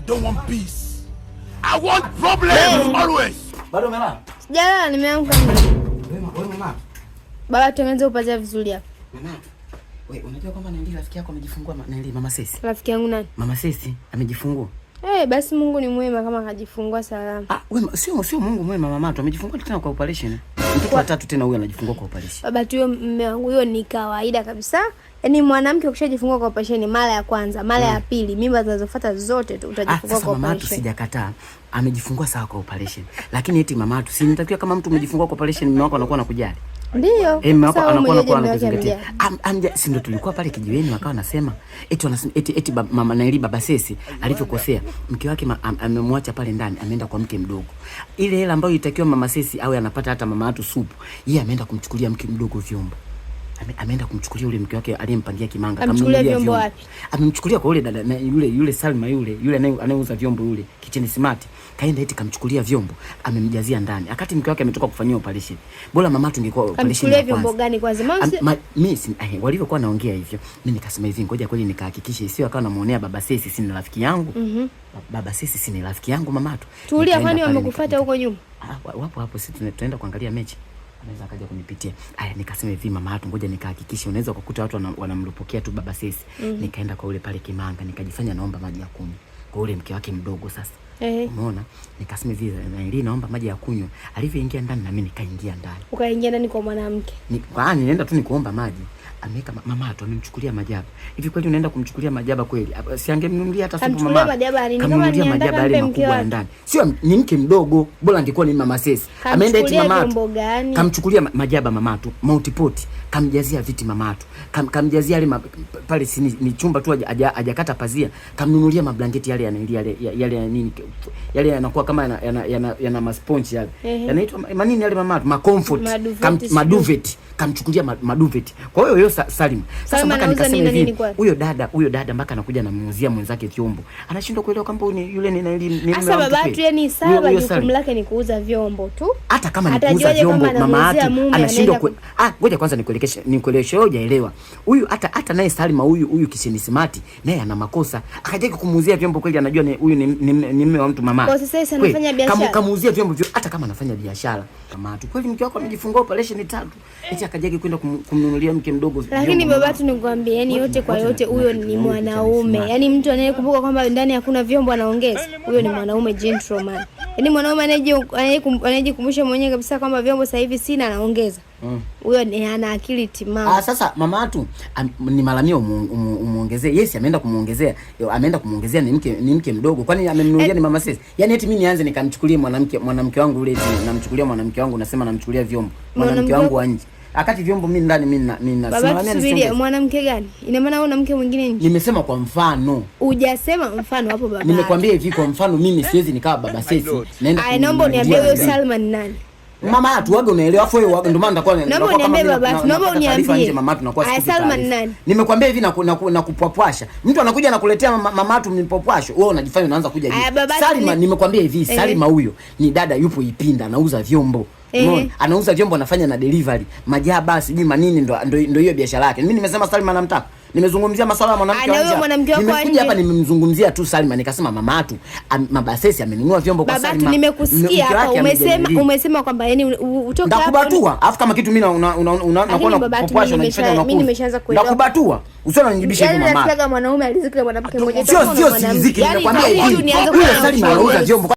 don't want peace. I want problems always. Bado umelala? Sijalala, nimeamka. Wewe mama. Baba tuanze upate vizuri hapa. Mama. Wewe unajua kwamba Naili rafiki yako amejifungua Naili mama Sesi? Rafiki yangu nani? Mama Sesi amejifungua. Basi Mungu ni mwema kama akajifungua salama. Wewe sio Mungu mwema mama tu amejifungua tena kwa operation. Mtoto wa tatu tena huyu anajifungua kwa operation. Baba tu mume wangu hiyo ni kawaida kabisa. Yaani mwanamke ukishajifungua kwa operation mara ya kwanza, mara ya pili, mimba zinazofuata zote tu utajifungua kwa operation. Mama tu sijakataa. Amejifungua sawa kwa operation. Lakini eti mama tu si nitakiwa kama mtu umejifungua kwa operation mume wako anakuwa anakujali. Ndio. Mume wako anakuwa anakuzingatia. Si ndio tulikuwa pale kijiweni wakawa nasema eti mama Naili baba Sesi alivyokosea mke wake amemwacha pale ndani ameenda kwa mke mdogo. Ile hela ambayo itakiwa mama Sesi awe anapata hata mama watu supu, yeye ameenda kumchukulia mke mdogo vyombo. Ameenda kumchukulia yule mke wake aliyempangia kimanga, akamchukulia vyombo wapi? Amemchukulia kwa yule dada yule Salma yule anayeuza vyombo yule Kitchen Smart. Kaenda eti kamchukulia vyombo, amemjazia ndani. Akati mke wake ametoka kufanyia operation. Bora mama tu ingekuwa operation. Kamchukulia vyombo gani kwanza? Mimi walivyokuwa naongea hivyo, mimi nikasema hivi ngoja kweli nikahakikisha isiyo akawa namuonea baba Sesi si ni rafiki yangu. Baba Sesi si ni rafiki yangu mama tu. Tulia, kwani wamekufuata huko nyuma? Wapo sisi tunaenda kuangalia mechi. Anaweza akaja kunipitia. Nikasema hivi mama watu ngoja nikahakikisha unaweza kukuta watu wanamlupokea tu baba Sesi. Nikaenda kwa ule pale kimanga nikajifanya naomba maji ya kunywa kwa ule mke wake mdogo sasa. Umeona? Nikasema hivi Naili naomba maji ya kunywa. Alivyoingia ndani na mimi nikaingia ndani. Ukaingia ndani kwa mwanamke. Nilienda tu nikuomba maji. Ameka mama tu amemchukulia majaba. Hivi kweli unaenda kumchukulia majaba kweli? Si angemnunulia hata supu mama. Kamnunulia majaba yale makubwa ndani. Sio ni mke mdogo, bora angekuwa ni mama Sesi. Ameenda eti mama tu. Kamchukulia majaba mama tu, multipoti. Kamjazia viti mama tu. Kamjazia yale pale ni chumba tu hajakata pazia. Kamnunulia mablanketi yale yale nini? Yale yanakuwa kama yana masponge yale. Yanaitwa manini yale mama tu, ma comfort. Maduvet. Kamchukulia maduvet. Kwa hiyo Salima. Sasa mpaka nikasema hivi, huyo dada mpaka anakuja anamuuzia mwenzake vyombo. Anashindwa kuelewa kwamba yule ni Naili. Sasa baba tu yani sawa, jukumu lake ni kuuza vyombo tu. Hata kama ni kuuza vyombo mama yake anashindwa ngoja kwanza nikuelekeshe hujaelewa. Huyu hata naye Salima huyu Kitchen Smart naye ana makosa. Akajeka kumuuzia vyombo kweli anajua huyu ni mume wa mtu mama. Kwa sasa hivi anafanya biashara. Kamuuzia vyombo hata kama anafanya biashara. Mama tu kweli mke wako amejifungua operation 3. Eti akajeka kwenda kumnunulia mke mdogo. Lakini baba tu nikwambie, yani yote kwa yote huyo ni mwanaume. Yani mtu anayekumbuka kwamba ndani hakuna vyombo anaongeza. Huyo ni mwanaume gentleman. Yani mwanaume anayejikumbusha mwenyewe kabisa kwamba vyombo sasa hivi sina anaongeza. Huyo ni ana akili timamu. Sasa mama tu ni malamio umuongezee. Yes, ameenda kumuongezea ni mke mdogo. Kwani amemnunulia ni mama Sesi. Yani eti mimi nianze nikamchukulie mwanamke wangu ule namchukulia mwanamke wangu nasema namchukulia vyombo. Mwanamke wangu wa nje. Akati vyombo mimi ndani mimi nasimamia ni mwanamke gani? Ina maana wewe na mke mwingine nje. Nimesema kwa mfano. Hujasema mfano hapo baba. Nimekwambia hivi kwa mfano mimi siwezi nikawa baba Sesi. Naomba uniambie wewe Salma ni nani? Mama tu waga unaelewa afu wewe ndio maana nitakuwa naomba uniambie baba, naomba uniambie mama tu nakuwa siku Salma ni nani? Nimekwambia hivi na kupwapwasha. Mtu anakuja anakuletea mama tu mpopwasho. Wewe unajifanya unaanza kuja hivi. Salma nimekwambia hivi Salma huyo ni dada yupo Ipinda anauza vyombo. Anauza vyombo anafanya na delivery. Majaba sijui manini ndio hiyo biashara yake. Mimi nimesema Salma namtaka. Nimezungumzia masuala ya mwanamke wa nje. Nimekuja hapa nimemzungumzia tu Salma nikasema mama tu baba Sesi amenunua vyombo kwa Salma. Baba tu nimekusikia hapa umesema kwamba yani utoke hapo. Ndakubatua. Afu kama kitu mimi unaona popwasho unajifanya unakuwa. Mimi nimeshaanza kuelewa. Ndakubatua. Usiona unijibishe hivi mama. Yaani mwanaume aliziki na mwanamke mmoja. Sio riziki nimekwambia hivi. Salma anauza vyombo.